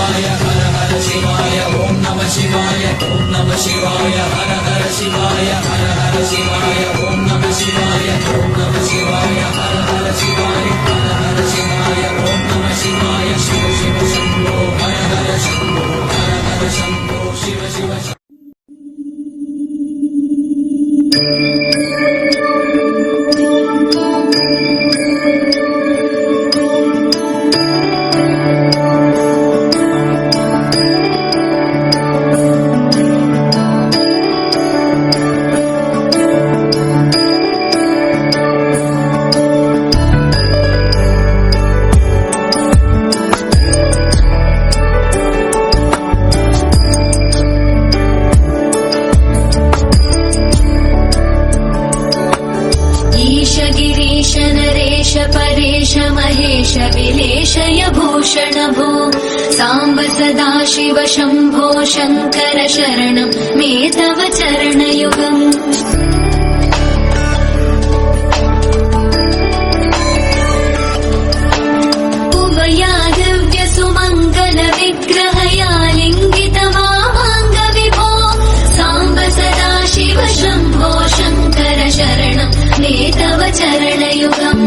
शिवाय हर हर शिवाय ओम नमः शिवाय हर हर शिवाय ओम नमः शिवाय हर हर शिवाय ओम नमः शिवाय शिव शिव शंभो हर हर शंभो शिव शिव महेश विलेशय भूषण भो सांब सदा शिव शंभो शंकर शरणं मे तव चरणयुगम् उमया दिव्य सुमंगल विग्रहया लिंगित मामांग विभो सांब सदा शिव शंभो शंकर शरणं मे तव चरणयुगम्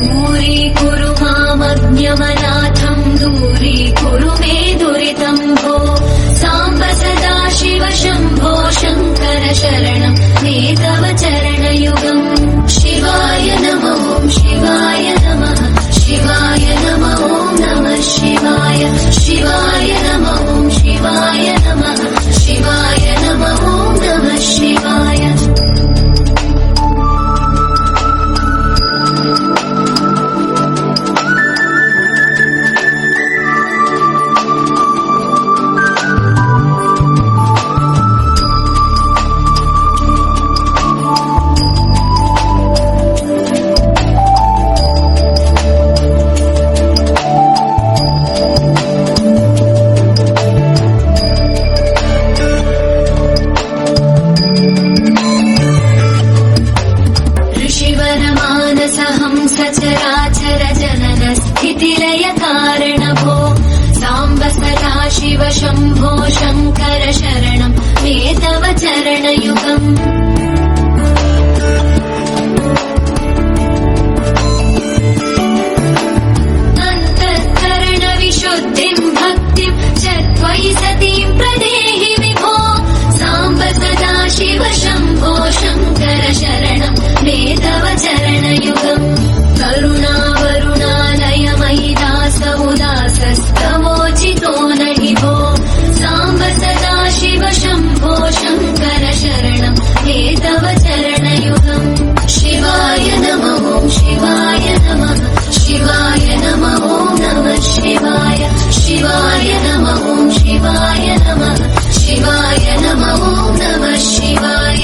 दूरीकुरु मामज्ञमनाथं दूरीकुरु मे दुरितं भो सांब सदा शिव शंभो शंकर शरणं मे तव चरणयुगम् शिवाय नमः शिवाय नमः शिवाय नमः नमः शिवाय शिवाय नमः शिवाय नमः शिवाय नमः नमः शिवाय सचराचर जनन स्थितिलय कारण भो सांब सदा शिव शंभो शंकर शरणं मे तव चरणयुगम् अन्तःकरण विशुद्धिं भक्तिं च त्वयि सतीं प्रदेहि विभो सांब सदा शिव शंभो शंकर शरणं मे तव चरणयुगम् करुणावरुणालय मयि दास उदासस्तवोचितो नहि भो सांब सदा शिव शंभो शंकर शरणं मे तव चरणयुगम् शिवाय नमः शिवाय नमः शिवाय नमः नमः शिवाय शिवाय नमः शिवाय नमः शिवाय नमः नमः शिवाय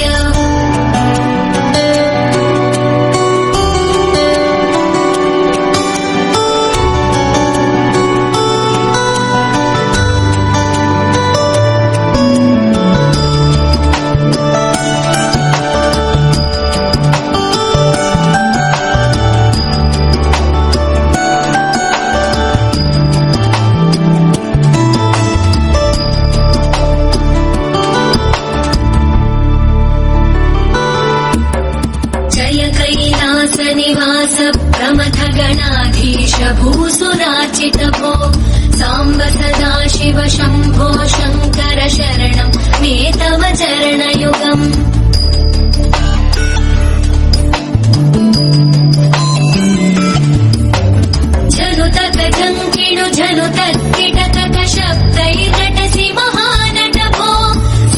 निवास प्रमथ गणाधीश भूसुराचित भो सांब सदा शिव शंभो शंकर शरणं मे तव चरणयुगम् झनुतक झंकिणु झनुतक किटकक शब्दैर्नटसि महानट भो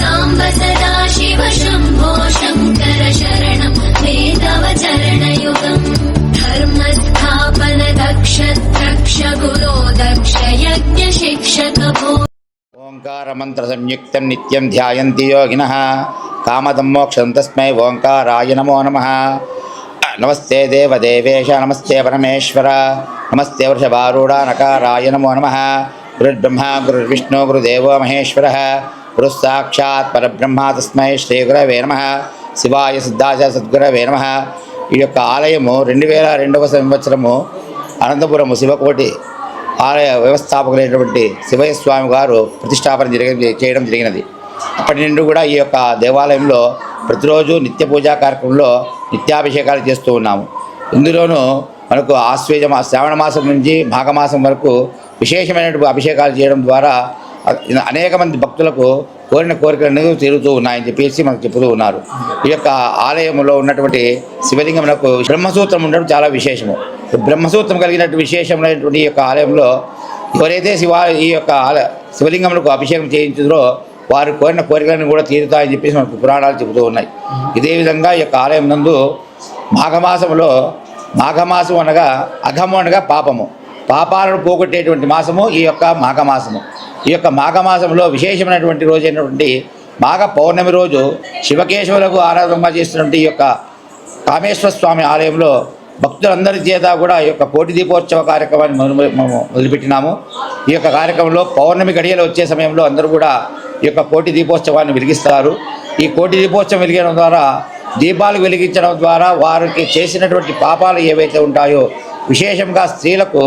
सांब सदा शिव शंभो शंकर शरणं मे तव चरणयुगम् धर्मस्थापन दक्ष द्रक्ष गुरो दक्ष यज्ञ शिक्षक भो ओंकार मंत्र संयुक्तं नित्यं ध्यायन्ति योगिनः कामदं मोक्षं तस्मै ओंकाराय नमो नमः। नमस्ते देवदेवेश नमस्ते परमेश्वर नमस्ते वृषभारूढ नकाराय नमो नमः। गुरुर्ब्रह्मा गुरुर्विष्णु गुरुदेवो महेश्वरः गुरुः साक्षात् परब्रह्म तस्मै श्रीगुरवे नमः। శివాయ సిద్ధాయ సద్గురవే నమః। ఈ యొక్క ఆలయము 2002వ సంవత్సరము అనంతపురము శివకోటి ఆలయ వ్యవస్థాపకులైనటువంటి శివయ్య స్వామి గారు ప్రతిష్టాపన చేయడం జరిగినది. అప్పటి నుండి కూడా ఈ యొక్క దేవాలయంలో ప్రతిరోజు నిత్య పూజా కార్యక్రమంలో నిత్యాభిషేకాలు చేస్తూ ఉన్నాము. ఇందులోనూ మనకు శ్రావణ మాసం నుంచి మాఘమాసం వరకు విశేషమైనటువంటి అభిషేకాలు చేయడం ద్వారా అనేక మంది భక్తులకు కోరిన కోరికలను తీరుతూ ఉన్నాయని చెప్పేసి మనకు చెబుతూ ఉన్నారు. ఈ యొక్క ఆలయంలో ఉన్నటువంటి శివలింగమునకు బ్రహ్మసూత్రం ఉండడం చాలా విశేషము. బ్రహ్మసూత్రం కలిగినటువంటి విశేషమైనటువంటి ఈ యొక్క ఆలయంలో ఎవరైతే ఈ యొక్క శివలింగములకు అభిషేకం చేయించారో వారు కోరిన కోరికలను కూడా తీరుతాయని చెప్పేసి మనకు పురాణాలు చెబుతూ ఉన్నాయి. ఇదే విధంగా ఈ యొక్క ఆలయం నందు మాఘమాసం అనగా అఘము అనగా పాపాలను పోగొట్టేటువంటి మాసము ఈ యొక్క మాఘమాసము. ఈ యొక్క మాఘమాసంలో విశేషమైనటువంటి రోజు అయినటువంటి మాఘ పౌర్ణమి రోజు శివకేశవులకు ఆరాధనగా చేస్తున్నటువంటి ఈ యొక్క కామేశ్వర స్వామి ఆలయంలో భక్తులందరి చేత కూడా ఈ యొక్క కోటి దీపోత్సవ కార్యక్రమాన్ని మొదలుపెట్టినాము. ఈ యొక్క కార్యక్రమంలో పౌర్ణమి గడియలు వచ్చే సమయంలో అందరూ కూడా ఈ యొక్క కోటి దీపోత్సవాన్ని వెలిగిస్తారు. ఈ కోటి దీపోత్సవం వెలిగడం ద్వారా దీపాలు వెలిగించడం ద్వారా వారికి చేసినటువంటి పాపాలు ఏవైతే ఉంటాయో విశేషంగా స్త్రీలకు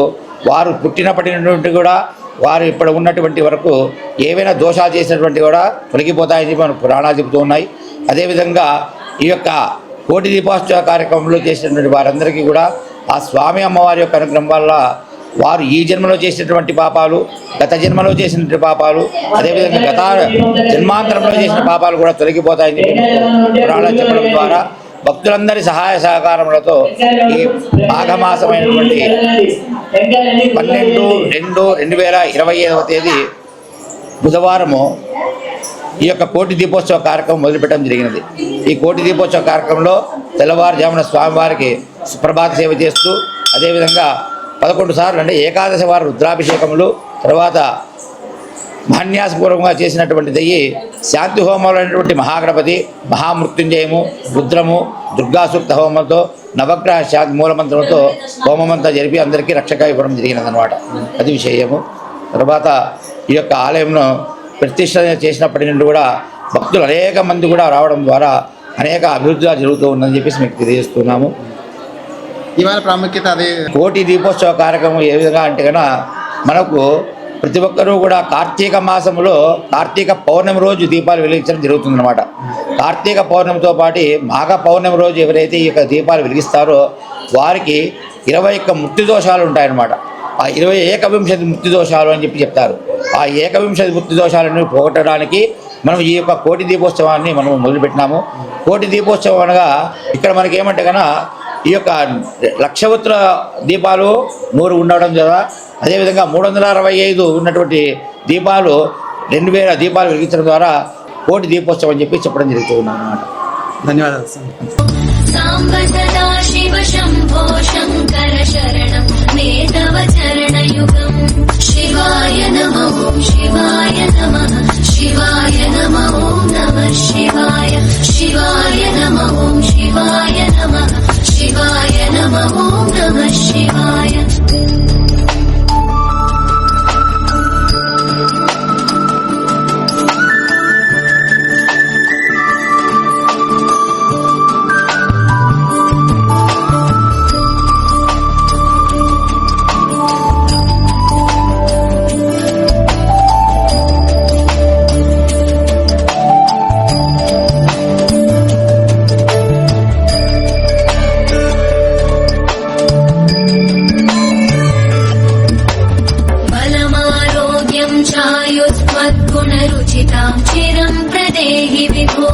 వారు పుట్టినప్పటి నుండి కూడా వారు ఇప్పుడు ఉన్నటువంటి వరకు ఏవైనా దోషాలు చేసినటువంటి కూడా తొలగిపోతాయని మనకు పురాణాలు చెబుతూ ఉన్నాయి. అదేవిధంగా ఈ యొక్క కోటి దీపోత్సవ కార్యక్రమంలో చేసినటువంటి వారందరికీ కూడా ఆ స్వామి అమ్మవారి యొక్క అనుగ్రహం వల్ల వారు ఈ జన్మలో చేసినటువంటి పాపాలు, గత జన్మలో చేసినటువంటి పాపాలు, అదేవిధంగా గత జన్మాంతరంలో చేసిన పాపాలు కూడా తొలగిపోతాయని పురాణాలు చెప్పడం ద్వారా భక్తులందరి సహాయ సహకారములతో ఈ మాఘమాసమైనటువంటి 12/2/2025 తేదీ బుధవారము ఈ యొక్క కోటి దీపోత్సవ కార్యక్రమం మొదలుపెట్టడం జరిగినది. ఈ కోటి దీపోత్సవ కార్యక్రమంలో తెల్లవారుజామున స్వామివారికి సుప్రభాత సేవ చేస్తూ అదేవిధంగా 11 సార్లు అంటే ఏకాదశి వారు రుద్రాభిషేకములు, తర్వాత మహాన్యాసపూర్వకంగా చేసినటువంటిది శాంతి హోమాలు అనేటువంటి మహాగణపతి, మహామృత్యుంజయము, రుద్రము, దుర్గా సూక్త హోమంతో నవగ్రహ శాంతి మూలమంత్రంతో హోమమంతా జరిపి అందరికీ రక్షక ఇవ్వడం జరిగినదన్నమాట. అది విషయము. తర్వాత ఈ యొక్క ఆలయంను ప్రతిష్ట చేసినప్పటి నుండి కూడా భక్తులు అనేక మంది కూడా రావడం ద్వారా అనేక అభివృద్ధిగా జరుగుతూ ఉందని చెప్పేసి మీకు తెలియజేస్తున్నాము. ఇవాళ ప్రాముఖ్యత అదే కోటి దీపోత్సవ కార్యక్రమం ఏ విధంగా అంటే కనుక మనకు ప్రతి ఒక్కరూ కూడా కార్తీక మాసంలో కార్తీక పౌర్ణమి రోజు దీపాలు వెలిగించడం జరుగుతుందన్నమాట. కార్తీక పౌర్ణమితో పాటు మాఘ పౌర్ణమి రోజు ఎవరైతే ఈ యొక్క దీపాలు వెలిగిస్తారో వారికి 21 ముక్తి దోషాలు ఉంటాయన్నమాట. ఆ 21 ముక్తి దోషాలు అని చెప్పి చెప్తారు. ఆ 21 ముక్తి దోషాలను పోగొట్టడానికి మనం ఈ యొక్క కోటి దీపోత్సవాన్ని మనం మొదలుపెట్టినాము. కోటి దీపోత్సవం అనగా ఇక్కడ మనకి ఏమంటే కనుక ఈ యొక్క లక్షవత్ర దీపాలు 100 ఉండడం ద్వారా అదేవిధంగా 365 ఉన్నటువంటి దీపాలు 2000 దీపాలు వెలిగించడం ద్వారా కోటి దీపోత్సవం అని చెప్పి చెప్పడం జరుగుతుంది అన్నమాట. ధన్యవాదాలు. సాంబ సదా శివ శంభో శంకర శరణం మే తవ చరణయుగం. శివాయ నమః శివాయ నమః శివాయ నమః నమః శివాయ శివాయ నమః శివాయ నమః శివాయ నమః నమః శివాయ. चायुस्त्वद्गुणरुचितां चिरं प्रदेहि विभो.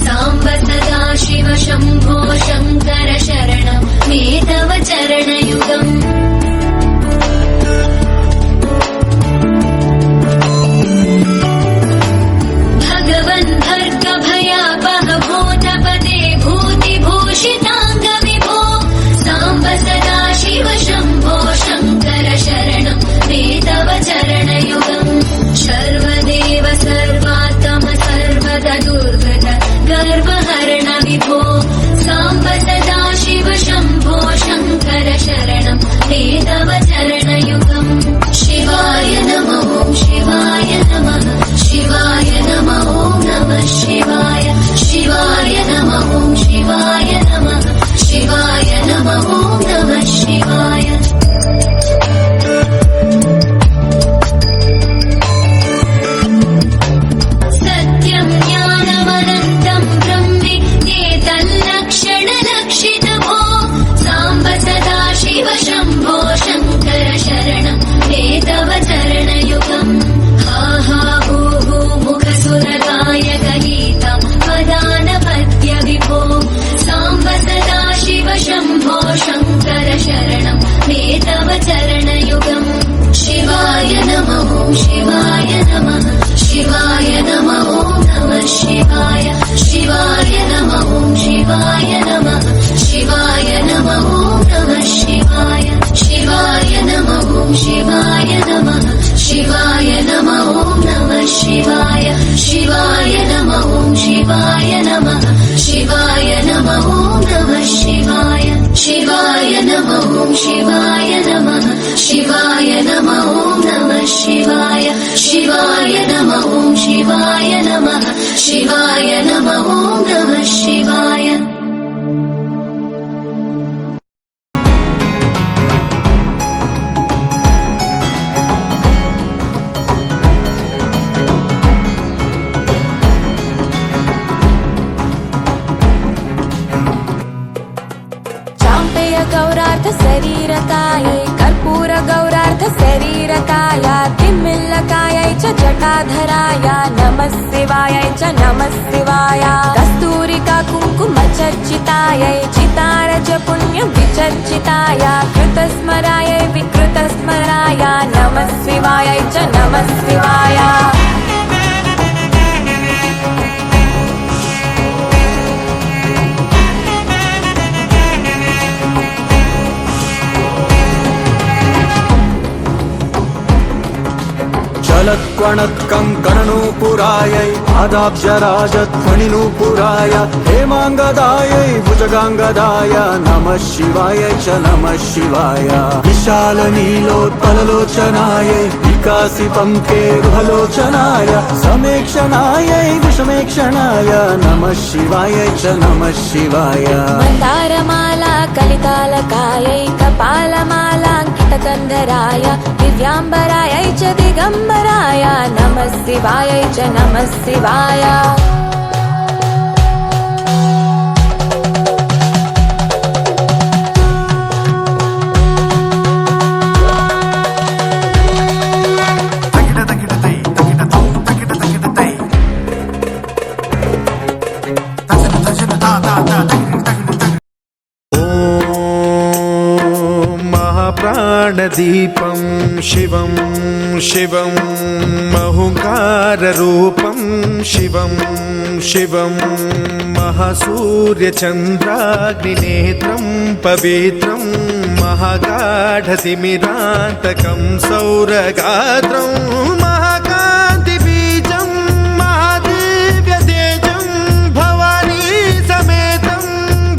साम्ब सदा शिव शम्भो शङ्कर शरणं मे तव चरणयुगम्. भगवन् भर्गभयापह भूतपते भूतिभूषिताङ्ग विभो. साम्ब सदा शिव शम्भो शङ्कर शरणं मे तव चरणयुगम्. सर्वदेव सर्वात्म सर्वदा दुर्गत गर्वहरण विभो. साम्ब सदा शिव शम्भो शङ्कर शङ्कराय तिम्मिल्लकायै च जटाधराय नमः शिवायै च नमः शिवाय कस्तूरिका कुङ्कुमचर्चितायै चितारज पुण्यं विचर्चिताय कृतस्मरायै विकृतस्मराय नमः शिवायै च नमः शिवाय जलत्कणत्कङ्कणनूपुरायै पादाब्जराजध्वनिनूपुराय हेमाङ्गदायै भुजगाङ्गदाय नमः शिवायै च नमः शिवाय विशालनीलोत्पललोचनायै विकासिपङ्केरुहलोचनाय समेक्षणायै विषमेक्षणाय नमः शिवायै च नमः शिवाय मन्दारमाला कलितालकायै कपालमालाङ्कितकन्धराय दिव्याम्बरायै च दिगम्बराय नमः शिवायै च नमः शिवाय प्राणदीपं शिवं शिवं महुङ्काररूपं शिवं शिवं महासूर्यचन्द्राग्निनेत्रं पवित्रं महागाढतिमिरान्तकं सौरगात्रं महाकान्तिबीजं महादिव्यतेजं भवानी समेतं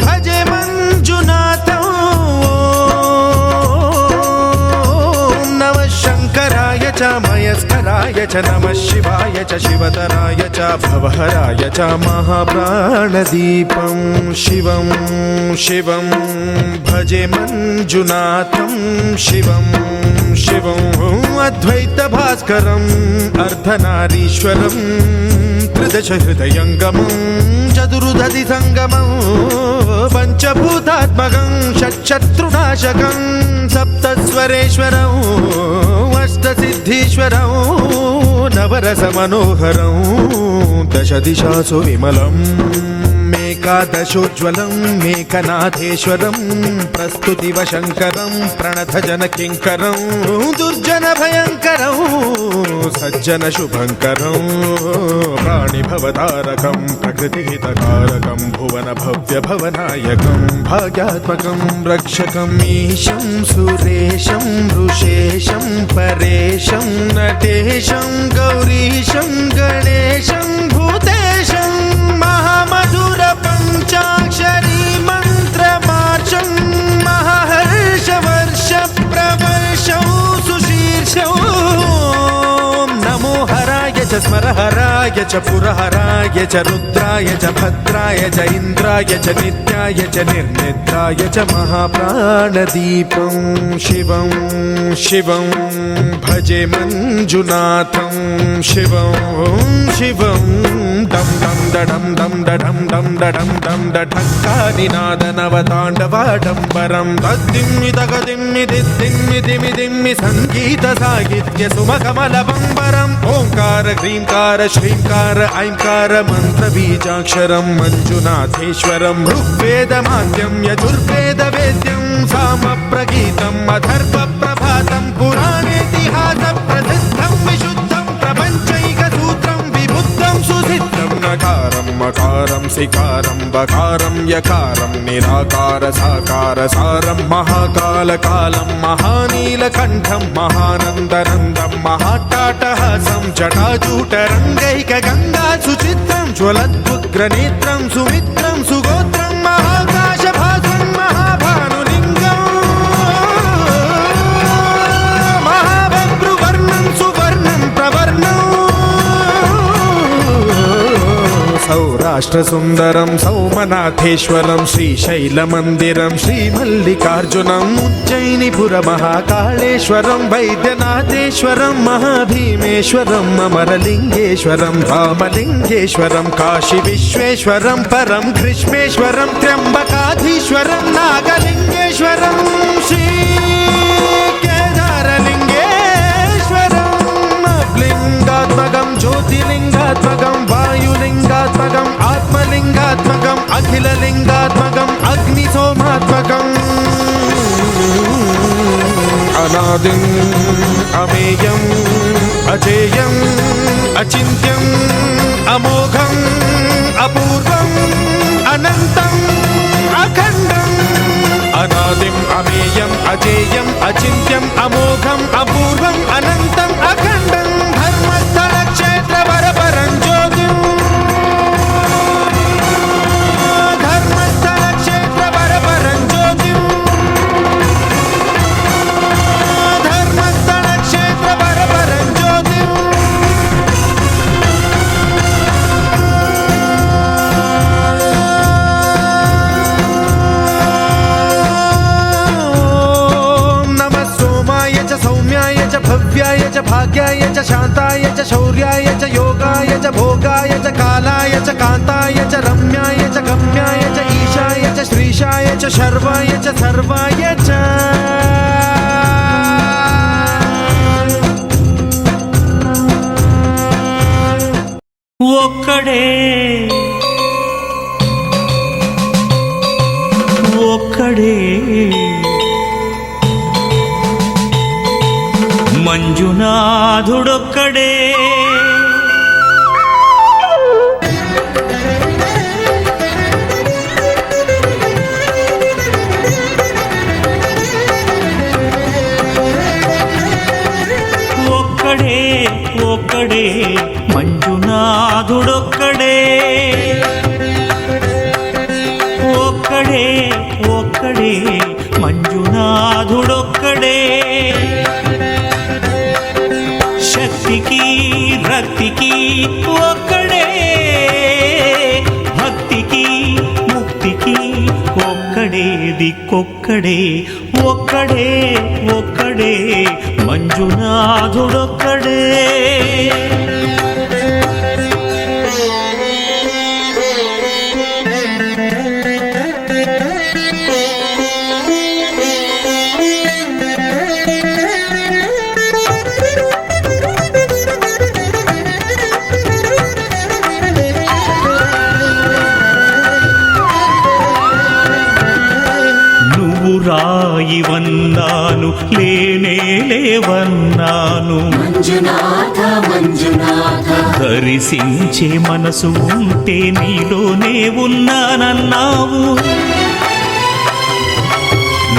भजे मञ्जुनाथं च मयस्कराय च नमः शिवाय च शिवतराय च भवहराय च महाप्राणदीपं शिवं शिवं भजे मञ्जुनाथं शिवं शिवं अद्वैतभास्करम् अर्धनारीश्वरं त्रिदशहृदयङ्गमं चतुर्दधिसङ्गमं पञ्चभूतात्मकं षट्शत्रुनाशकं सप्तस्वरेश्वरं अष्टसिद्धीश्वरं नवरसमनोहरं दशदिशासु विमलम् एकादशोज्ज्वलं मेकनाथेश्वरं प्रस्तुतिवशङ्करं प्रणतजनकिङ्करं दुर्जनभयङ्करं सज्जनशुभङ्करं प्राणिभवतारकं प्रकृतिहितकारकं भुवनभव्यभवनायकं भाग्यात्मकं रक्षकम् ईशं सुरेशं ऋषेशं परेशं नटेशं गौरीशं गणेशं भूतेशं महामधुर पञ्चाक्षरी मन्त्रमार्षं महर्षवर्ष प्रवर्षौ सुशीर्षौ नमो हराय च स्मरहराय च पुरहराय च रुद्राय च भद्राय च इन्द्राय च नित्याय च निर्निद्राय च महाप्राणदीपं शिवं शिवं भजे मञ्जुनाथं शिवं शिवं दं दं दडं दं दडं दं दडं दं दढक्कानिनादनवताण्डवाडम्बरं तद्दिम्मि तगदिम्मि दिद्दिम्मि दिमि दिम्मि सङ्गीतसाहित्य सुमकमलबम्बरम् ओङ्कार ह्रीङ्कार श्रीङ्कार ऐङ्कार मन्त्रबीजाक्षरं मञ्जुनाथेश्वरं ऋग्वेदमाद्यं यजुर्वेदवेद्यं सामप्रगीतम् अथर्वप्रभातं पुराणेतिहासप्रसिद्धं विशुद्धं प्रपञ्चैकसूत्रं विबुद्धं सुसिद्धं नकारं मकारं सिकारं बकारं यकारं निराकार साकार सारं महाकालकालं महानीलकण्ठं महानन्दनन्दं महाट्टाटहासं जटाजूटरङ्गैकगङ्गा सुचित्रं ज्वलद्वुग्रनेत्रं सुमित्रं सुगोत्रं महाकाशभासं महाभानुलिङ्गं महाभद्रुवर्णं सुवर्णं प्रवर्णं सौराष्ट्रसुन्दरं सौमनाथेश्वरं श्रीशैलमन्दिरं श्रीमल्लिकार्जुनम् उज्जयिनीपुरमहाकाळेश्वरं वैद्यनाथेश्वरं महाभीमेश्वरं अमरलिङ्गेश्वरं रामलिङ्गेश्वरं काशीविश्वेश्वरं परं कृष्णेश्वरं त्र्यम्बकाधीश्वरं नागलिङ्गेश्वरं श्रीकेदारलिङ्गेश्वरम् అనాదిం అమేయం అజేయం అచింత్యం అమోఘం అపూర్వం అనంతం అఖండం అనాదిం అమేయం అజేయం అచింత్యం అమోఘం అపూర్వం అనంతం అఖండం ధర్మస్థల క్షేత్ర వరపరం జ్యోతిం ధర్మస్థల క్షేత్ర వరపరం జ్యోతిం ధర్మస్థల క్షేత్ర వరపరం జ్యోతిం सौम्याय च भव्याय च भाग्याय च शान्ताय च शौर्याय च योगाय च भोगाय च कालाय च कान्ताय च रम्याय च गम्याय च ईशाय च श्रीशाय च शर्वाय च सर्वाय च ఒక్కడే మంజునాథుడొక్కడే ఒక్కడే మంజునాథుడొక్కడే ఒక్కడే మంజునాథుడొక్కడే శక్తికి రక్తికి ఒక్కడే భక్తికి ముక్తికి ఒక్కడే దిక్కొక్కడే ఒక్కడే మంజునాథుడొక్కడే రాయివన్నాను లేవన్నాను దర్శించే మనసు ఉంటే నీలోనే ఉన్నానన్నావు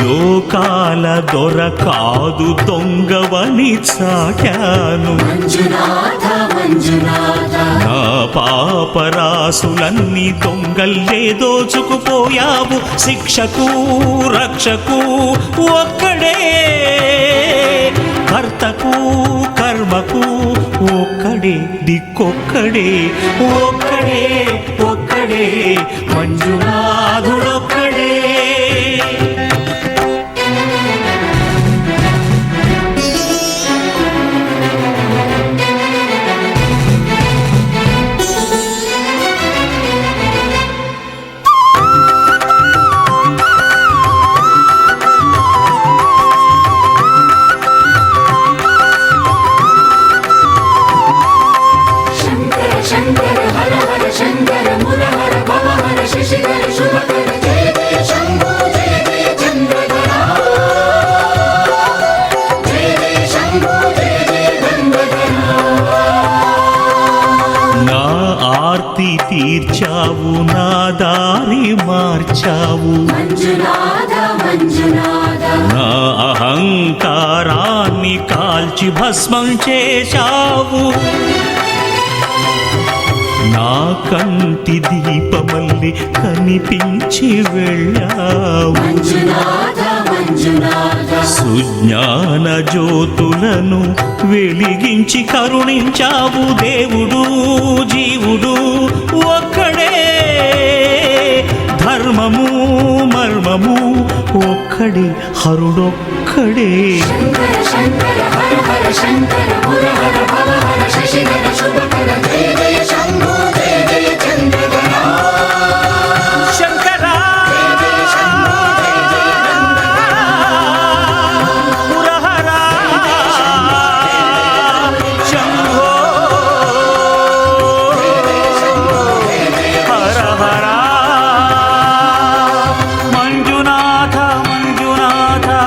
లోకాల దొర కాదు దొంగవని చాటాను నా పాపరాసులన్నీ దొంగల్లే దోచుకుపోయావు శిక్షకు రక్షకు ఒక్కడే భర్తకు కర్మకు ఒక్కడే దిక్కొక్కడే ఒక్కడే మంజునాథుడొక్కడే తీర్చావు నా దారి మార్చావు నా అహంకారాన్ని కాల్చి భస్మం చేశావు నా కంటి దీపమల్లి కనిపించి వెళ్ళావు సుజ్ఞాన జ్యోతులను వెలిగించి కరుణించావు దేవుడు జీవుడు ఒక్కడే ధర్మము మర్మము ఒక్కడే హరుడొక్కడే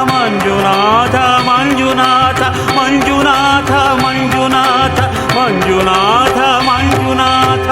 మంజునాథ మంజునాథ మంజునాథ మంజునాథ మంజునాథ మంజునాథ.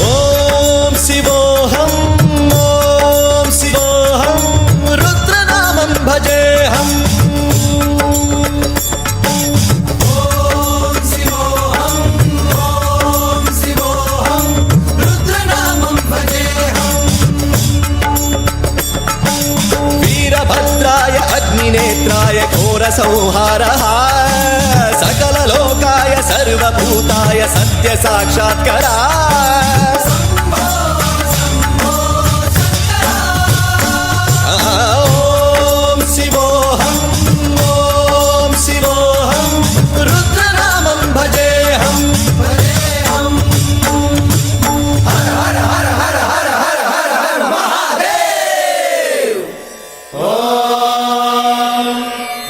ఓం శివోహం ఓం శివోహం రుద్రనామం భజేహం. ఓం శివోహం ఓం శివోహం రుద్రనామం భజేహం. వీరభద్రాయ అగ్నినేత్రాయ ఘోర సంహారః సకలలోకాయ సర్వభూతాయ సత్య సాక్షాత్కరా. ఓం శివోహం ఓం శివోహం రుద్రనామం భజేహం భజేహం. హర హర హర హర హర హర హర హర మహాదేవ్.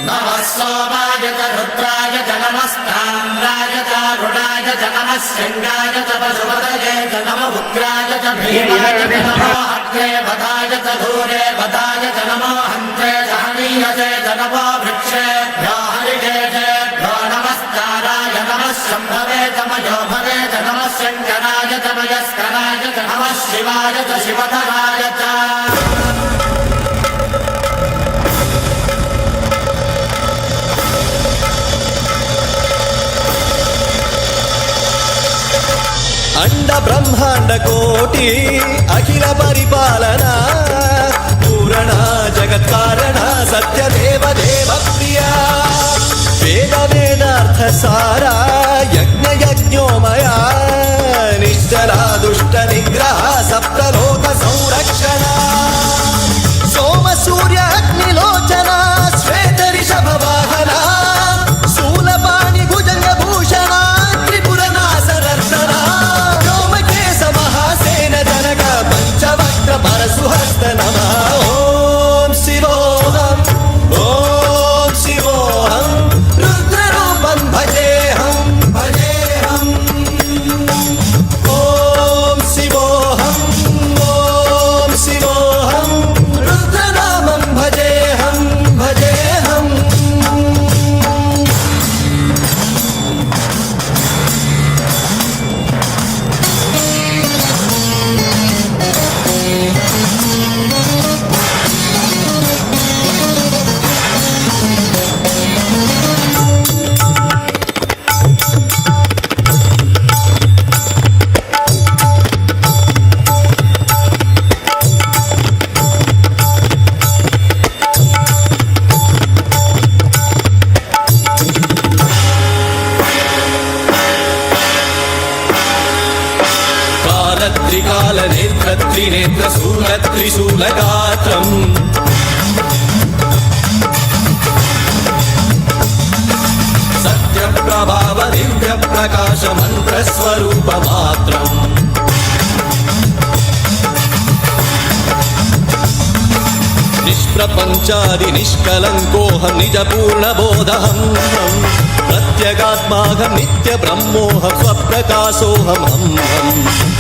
నమః సోమాయ చ రుద్రాయ చ నమస్తామ్రాయ చ రుణాయ చ నమః శంగాయ చ పశుపతయే చ నమః ఉగ్రాయ చ భీమాయ చ నమో అగ్రే వదాయ చ ధూరే వదాయ చ నమో హంత్రే చ హనీయసే చ నమో వృక్షేభ్యో హరికేశేభ్యో నమస్కారాయ నమః శంభవే చ మయోభవే చ నమః శంకరాయ చ మయస్కరాయ చ నమః శివాయ చ శివధరాయ చ. అండ బ్రహ్మాండ కోటి అఖిల పరిపాలన పూరణ జగత్కారణ సత్యదేవ దేవ ప్రియ వేద వేదార్థ సారా యజ్ఞ యజ్ఞోమయా నిశ్చలా దుష్ట నిగ్రహ సప్తలోక సంరక్షణ సోమ సూర్య అగ్నిలోచన శ్వేత రిషభ వాహన శూలపాణి భుజంగ భూషణ త్రిపుర నాశనర్దన వ్యోమకేశ మహాసేన జనక పంచవక్ర పరశుహస్త నమః. ఓం శివోహం ఓం శివోహం రుద్రరూపం భజేహం భజేహం. ఓం శివోహం ఓం శివోహం రుద్రనామం భజేహం భజేహం. కాలత్రికాల నేత్ర త్రినేత్ర శూల త్రిశూలగాత్రం సత్య ప్రభావ దివ్య ప్రకాశ మంత్ర స్వరూప మాత్రం నిష్ప్రపంచాది నిష్కలంకోహం నిజ పూర్ణ బోధహం ప్రత్యగాత్మాహం నిత్య బ్రహ్మోహం స్వప్రకాశోహం హం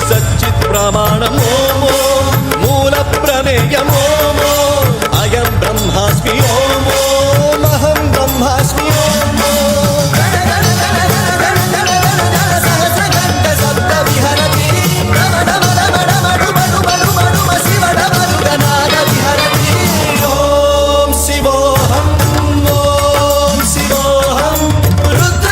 సచ్చిత్ ప్రమాణం ఓమో మూల ప్రమేయం ఓమో అయం బ్రహ్మాస్మి ఓమో మహం బ్రహ్మాస్మి ఓమో ఓం శివోహం ఓం శివోహం రుద్ర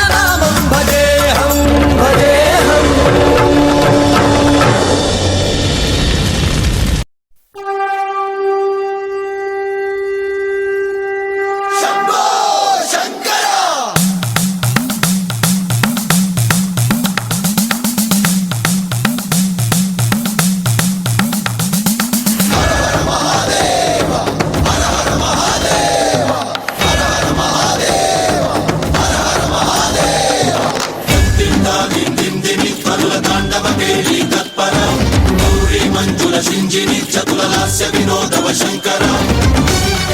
शिञ्जिनि चतुललास्य विनोदव शङ्कर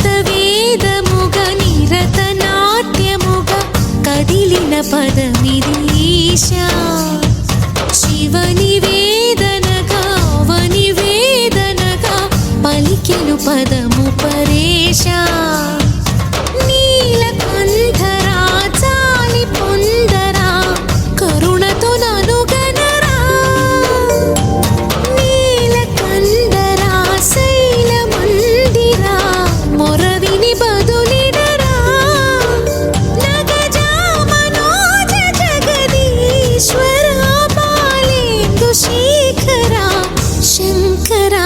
భరతవేదముగ నిరతనాట్యముగ కదిలిన పదమిదీశా శివనివేదనగా అవనివేదనగా పలికెను పదము పరేశా నీలకంఠరా చాలి పొందరా కరుణతో ననుగనరా నీలకంఠరా శైల మందిరా మొరవిని బదులినరా నగజా మనోజ జగదీశ్వరా బాలేందు శేఖరా శంకరా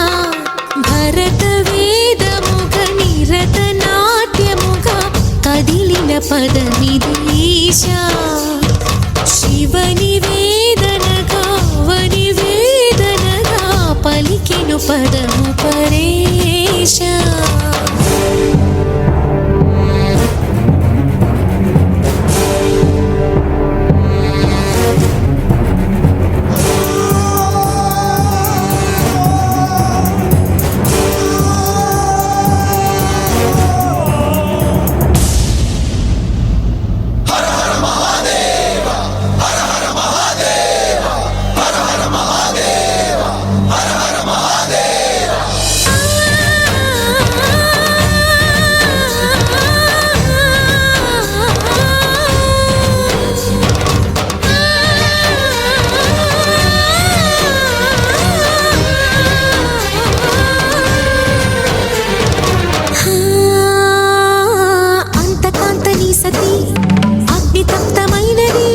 భరతవేదముగ నిరతనాట్యముగ కదిలిన పదమిదీశా శివనివేదనగా అవనివేదనగా పలికెను పదము పరేశా అంతకాంతని సతి అగ్నితప్తమైనది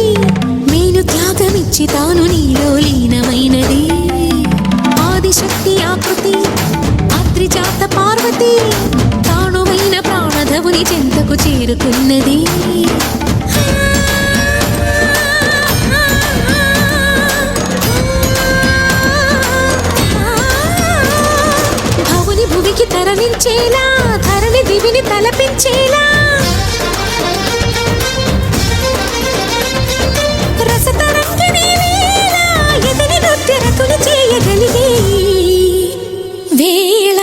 మేను త్యాగమిచ్చి తాను నీలో లీనమైనది ఆదిశక్తి ఆకృతి అద్రిజాత పార్వతి తానువైన ప్రాణధవుని చెంతకు చేరుకున్నది భవుని భువికి తరలించేలా ధరణి దివిని తలపించేలా రసతరంగిణి వేళ ఎదిని నృత్యరతులు చేయగలిగే వేళ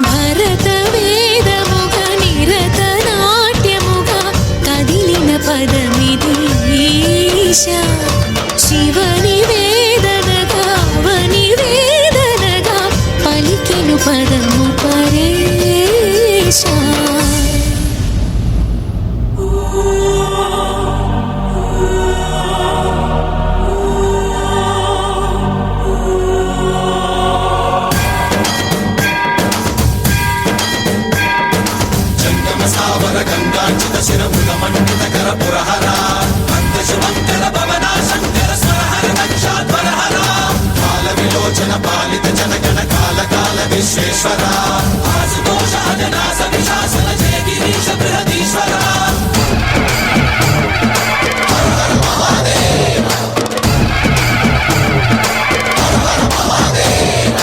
భరతవేదముగ నిరతనాట్యముగ కదిలిన పదమిదీశా శివనివేదనగా అవనివేదనగా పలికెను పదము పరేశా जङ्गम स्थावर गङ्गार्चित शिरमुग मण्डित कर पुरहरा मन्दशुमङ्कर भवना शङ्कर स्वरहर दक्षाध्वरहरा कालविलोचन पालित जनगण काल काल विश्वेश्वरा आशुतोष अजनास विशासन जय गिरीश बृहदीश्वरा हर हर महादेव हर हर महादेव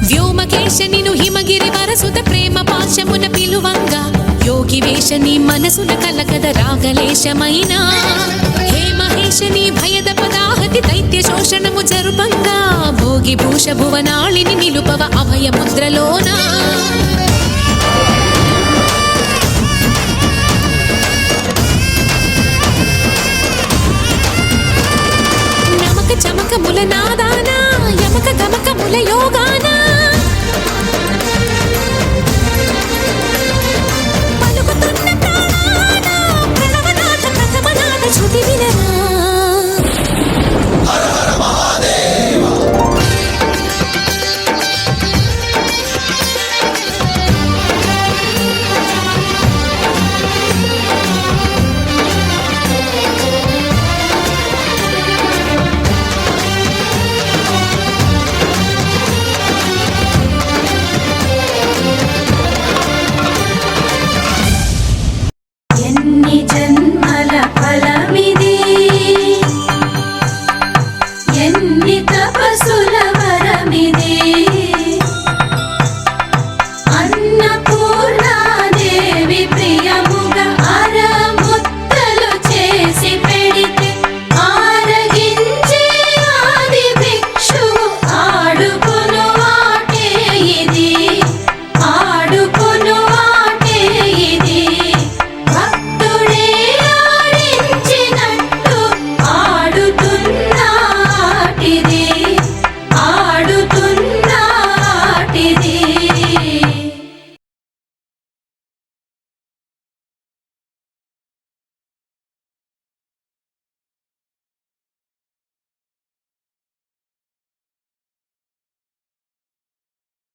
వ్యోమకేశనిను హిమగిరి వరసుత ప్రేమ పాశమున పిలువంగా యోగి వేషని మనసున కలకద రాగలేశమైన హే మహేశని భయద పదాహతి దైత్య శోషణము జరుపంగా భోగి భూష భువనాళిని నిలుపవ అభయ ముద్రలోన నమక చమకముల నాదాన యమక గమకముల యోగాన పలుకుతున్న ప్రాణాన ప్రణవనాథ ప్రథమనాథ శృతి వినరా हर हर महादेव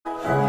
ఓం